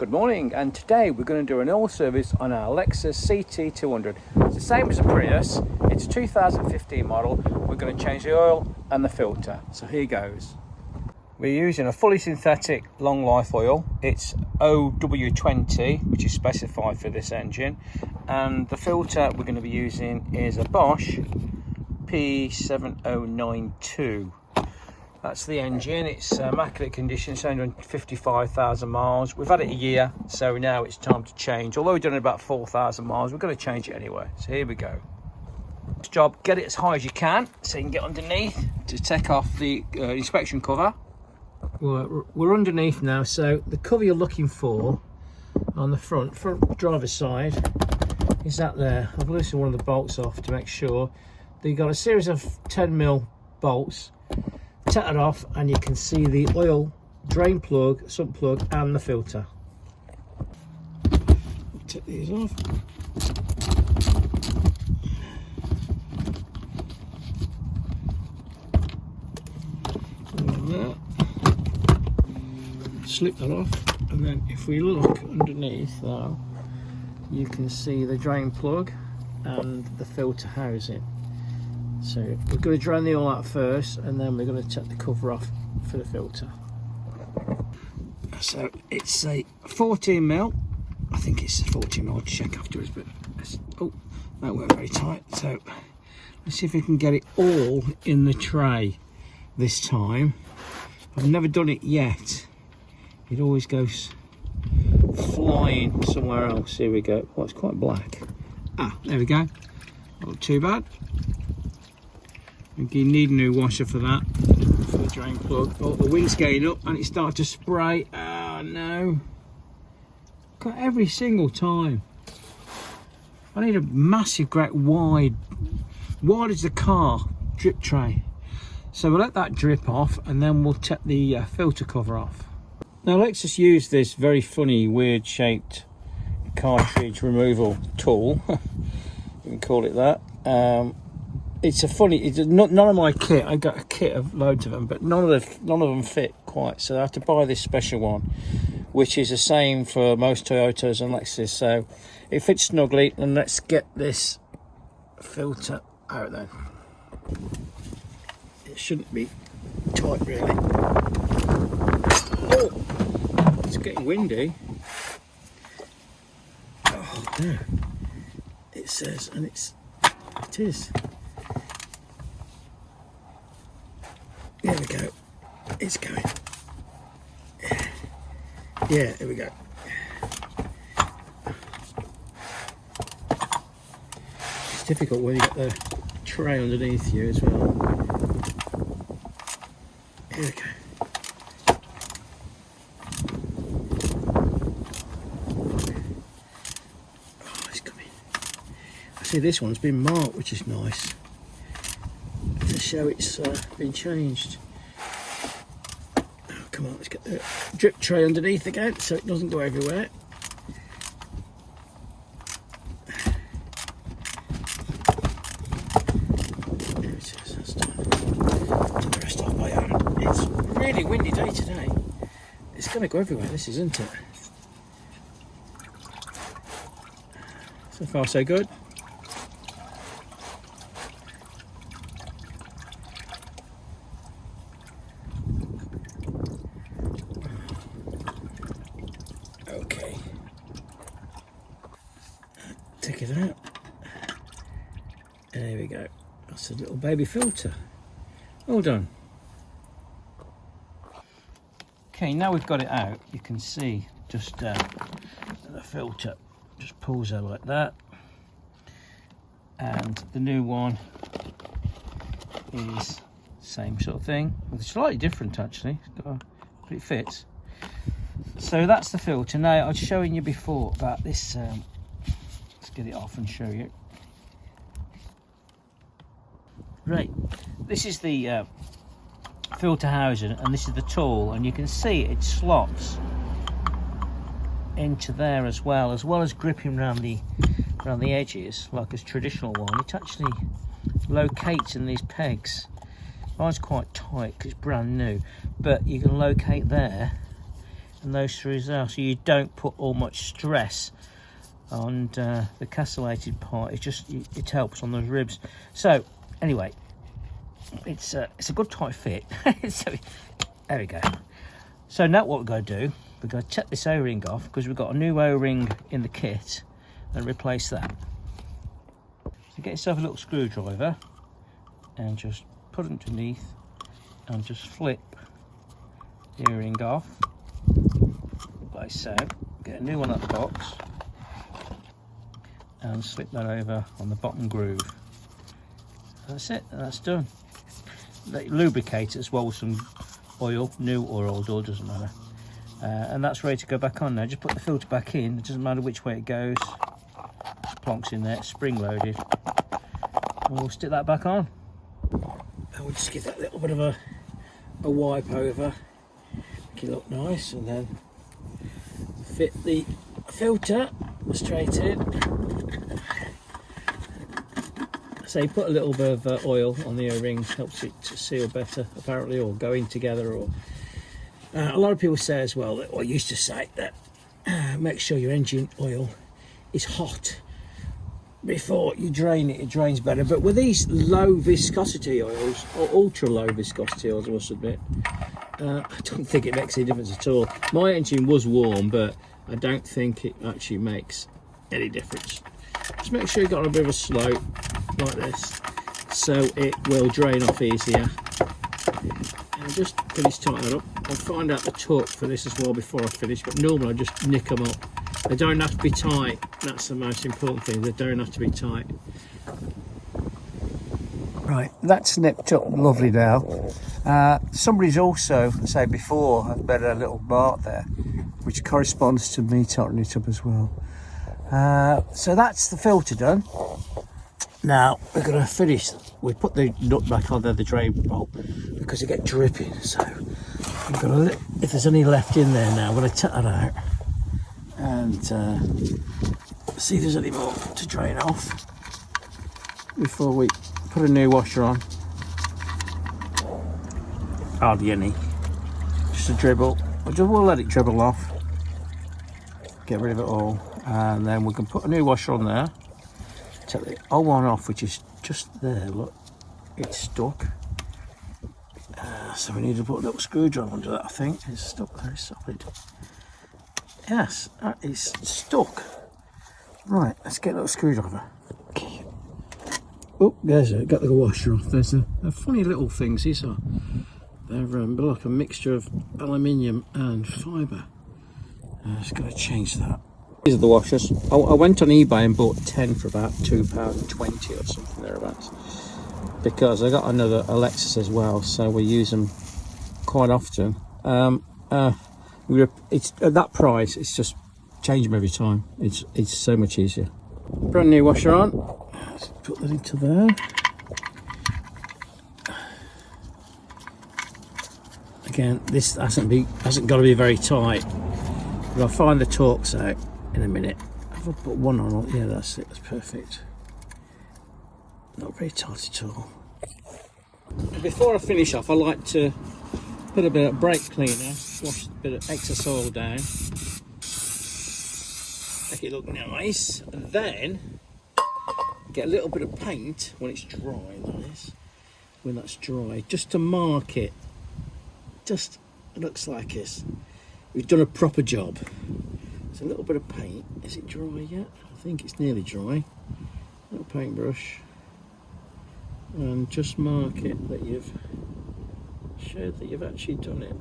Good morning, and today we're going to do an oil service on our Lexus CT200. It's the same as a Prius. It's a 2015 model. We're going to change the oil and the filter. So here goes. We're using a fully synthetic long life oil. It's OW20, which is specified for this engine. And the filter we're going to be using is a Bosch P7092. That's the engine. It's immaculate condition. It's only 55,000 miles. We've had it a year, so now it's time to change. Although we've done about 4,000 miles, we're going to change it anyway. So here we go. Next job, get it as high as you can so you can get underneath to take off the inspection cover. We're underneath now, so the cover you're looking for on the front driver's side is that there. I've loosened one of the bolts off to make sure that you've got a series of 10mm bolts. Take it off and you can see the oil drain plug, sump plug and the filter. Take these off. Like that. Slip that off, and then if we look underneath now, you can see the drain plug and the filter housing. So we're going to drain the oil out first, and then we're going to take the cover off for the filter. So it's a 14mm. I think it's a 14mm. I'll check afterwards, but oh, that weren't very tight. So let's see if we can get it all in the tray this time. I've never done it yet. It always goes flying somewhere else. Here we go. Oh, it's quite black. Ah, there we go. Not too bad. You need a new washer for that, for the drain plug. Oh, the wind's getting up and it starts to spray. Oh no. Got every single time. I need a massive, great, wide as the car, drip tray. So we'll let that drip off and then we'll take the filter cover off. Now Lexus used this very funny, weird shaped cartridge removal tool. You can call it that. It's none of my kit. I got a kit of loads of them, but none of them fit quite. So I have to buy this special one, which is the same for most Toyotas and Lexus. So it fits snugly. And let's get this filter out then. It shouldn't be tight really. Oh, it's getting windy. Oh, there. It says, and it is. There we go. It's going. Yeah, there we go. It's difficult when you got the tray underneath you as well. Here we go. Oh, it's coming. I see this one's been marked, which is nice. To show it's been changed. Oh, come on, let's get the drip tray underneath again so it doesn't go everywhere. There it is, that's done. Took the rest off by hand. It's a really windy day today. It's going to go everywhere, this isn't it? So far so good. Okay, take it out. There we go. That's a little baby filter. All done. Okay, now we've got it out, you can see just the filter just pulls out like that. And the new one is same sort of thing. It's slightly different actually, but it fits. So that's the filter. Now I was showing you before about this. Let's get it off and show you. Right, this is the filter housing, and this is the tool, and you can see it slots into there as well as gripping around the edges like a traditional one. It actually locates in these pegs. Mine's quite tight because it's brand new, but you can locate there and those through there, so you don't put all much stress on the castellated part. It helps on those ribs. So anyway, it's a good tight fit. So there we go. So now what we're going to do, we're going to take this O-ring off, because we've got a new O-ring in the kit, and replace that. So get yourself a little screwdriver and just put it underneath and just flip the O-ring off like so. Get a new one out of the box and slip that over on the bottom groove. That's it, that's done. Lubricate it as well with some oil, new or old oil, doesn't matter. And that's ready to go back on now. Just put the filter back in, it doesn't matter which way it goes. Plonks in there, spring loaded. And we'll stick that back on. And we'll just give that a little bit of a wipe over, make it look nice, and then fit the filter straight in. So you put a little bit of oil on the O-rings, helps it to seal better apparently, or go in together. Or a lot of people say as well, that, or used to say that, make sure your engine oil is hot before you drain it, it drains better. But with these low viscosity oils, or ultra low viscosity oils, I must admit, I don't think it makes any difference at all. My engine was warm, but I don't think it actually makes any difference. Just make sure you've got a bit of a slope like this, so it will drain off easier. And just finish tighten that up. I'll find out the torque for this as well before I finish, but normally I just nick them up. They don't have to be tight, that's the most important thing, they don't have to be tight. Right, that's nipped up lovely now. Somebody's also, as I said before, had better little mark there, which corresponds to me tightening it up as well. So that's the filter done. Now we're going to finish. We put the nut back on there, the drain bolt, because it gets dripping. So I'm going to, if there's any left in there now, I'm going to take that out and see if there's any more to drain off before we put a new washer on. Hardly any, just a dribble. We'll let it dribble off, get rid of it all, and then we can put a new washer on there. Take the old one off, which is just there, look, it's stuck. So we need to put a little screwdriver under that, I think. It's stuck very solid. Yes, that is stuck. Right, let's get a little screwdriver. Oh, there's it, got the washer off. There's a funny little things, these are. They're like a mixture of aluminium and fibre. Just got to change that. These are the washers. I went on eBay and bought 10 for about £2.20 or something thereabouts, because I got a Lexus as well, so we use them quite often. It's at that price, it's just change them every time. It's so much easier. Brand new washer on. Let's put that into there. Again, this hasn't got to be very tight, but I'll find the torques out in a minute. If I put one on, yeah, that's it, that's perfect. Not very tight at all. Before I finish off, I like to put a bit of brake cleaner, wash a bit of excess oil down, make it look nice, and then get a little bit of paint when it's dry, that is, when that's dry, just to mark it. Just, it looks like we've done a proper job. There's a little bit of paint. Is it dry yet? I think it's nearly dry. Little paintbrush, and just mark it that you've showed that you've actually done it.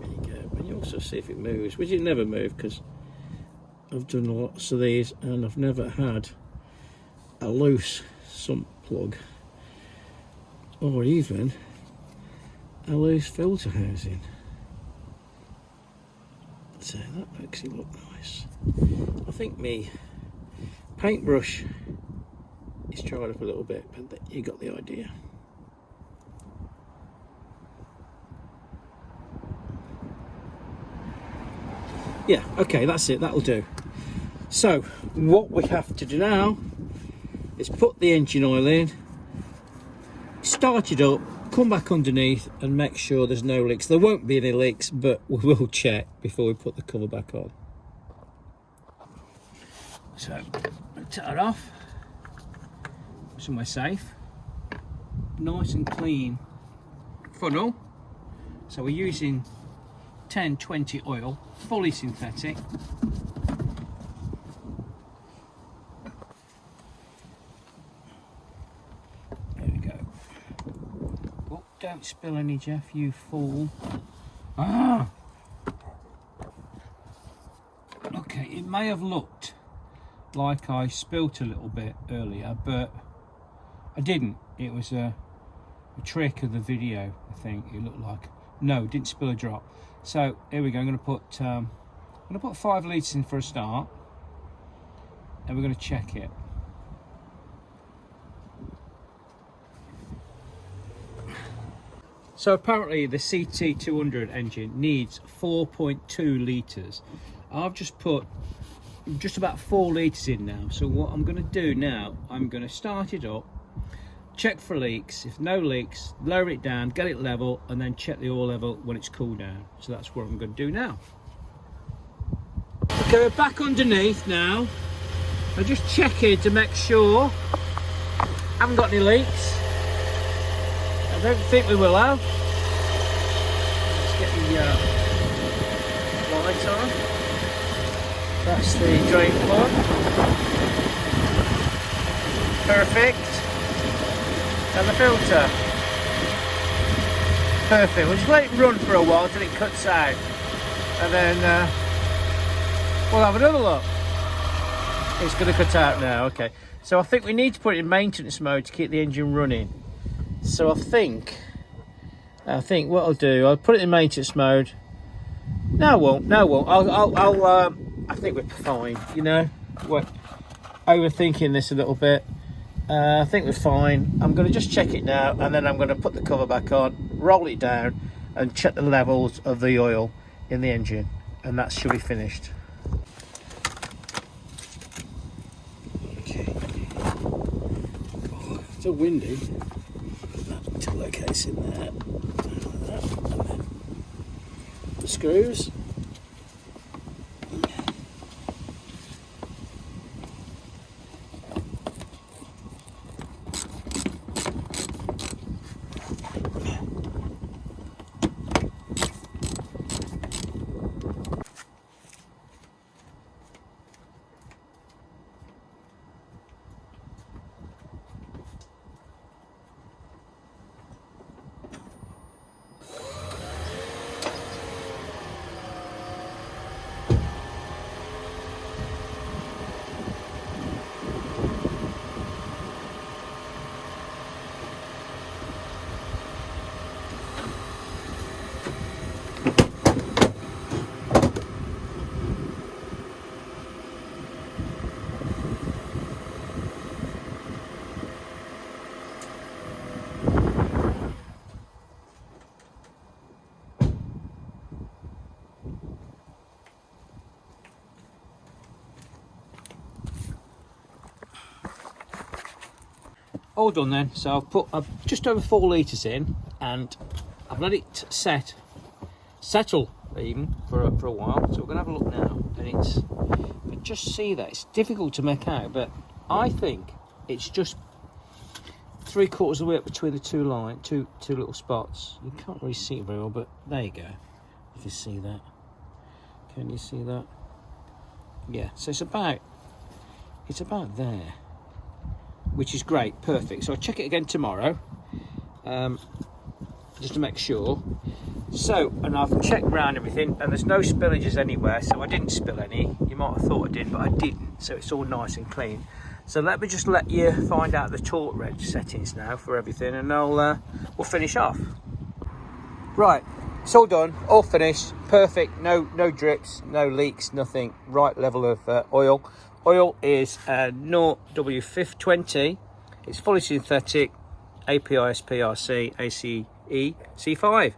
There you go. And you also see if it moves, which it never moves because I've done lots of these and I've never had a loose sump plug or even a loose filter housing. So that makes it look nice. I think me paintbrush is dried up a little bit, but you got the idea. Yeah, okay, that's it, that'll do. So what we have to do now is put the engine oil in, start it up, come back underneath and make sure there's no leaks. There won't be any leaks, but we will check before we put the cover back on. So I'll take it off, somewhere safe, nice and clean funnel. So we're using 1020 oil, fully synthetic. There we go. Oh, don't spill any, Jeff, you fool. Ah! Okay, it may have looked like I spilt a little bit earlier, but I didn't. It was a trick of the video, I think. It looked like. No, didn't spill a drop. So here we go. I'm going to put 5 litres in for a start, and we're going to check it. So apparently the CT200 engine needs 4.2 litres. I've just put just about 4 litres in now. So what I'm going to do now, I'm going to start it up, check for leaks. If no leaks, lower it down, get it level, and then check the oil level when it's cooled down. So that's what I'm going to do now. Okay, we're back underneath now. I'm just checking to make sure I haven't got any leaks. I don't think we will have. Let's get the light on. That's the drain plug. Perfect. And the filter. Perfect. We'll just let it run for a while till it cuts out. And then we'll have another look. It's going to cut out now. Okay. So I think we need to put it in maintenance mode to keep the engine running. So I think what I'll do, I'll put it in maintenance mode. No, I won't. No, I won't. I think we're fine. You know, we're overthinking this a little bit. I think we're fine. I'm going to just check it now, and then I'm going to put the cover back on, roll it down, and check the levels of the oil in the engine, and that should be finished. Okay. Oh, it's so windy. Until that case in there. Like that. And then the screws. All done then. So I've put just over 4 litres in, and I've let it settle even for a while. So we're going to have a look now, and you can just see that it's difficult to make out, but I think it's just 3/4 of the way up between the two little spots. You can't really see it very well, but there you go. If you see that, can you see that? Yeah. So it's about there, which is great, perfect. So I'll check it again tomorrow, just to make sure. So, and I've checked around everything, and there's no spillages anywhere, so I didn't spill any. You might have thought I did, but I didn't, so it's all nice and clean. So let me just let you find out the torque wrench settings now for everything, and we'll finish off. Right, it's all done, all finished, perfect, no drips, no leaks, nothing, right level of oil. Oil is 0W520. It's fully synthetic, API, SPRC, ACE, C5.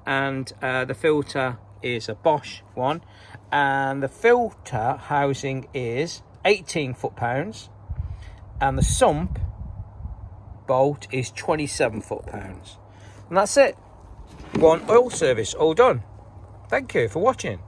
And the filter is a Bosch one. And the filter housing is 18 foot-pounds. And the sump bolt is 27 foot-pounds. And that's it. One oil service, all done. Thank you for watching.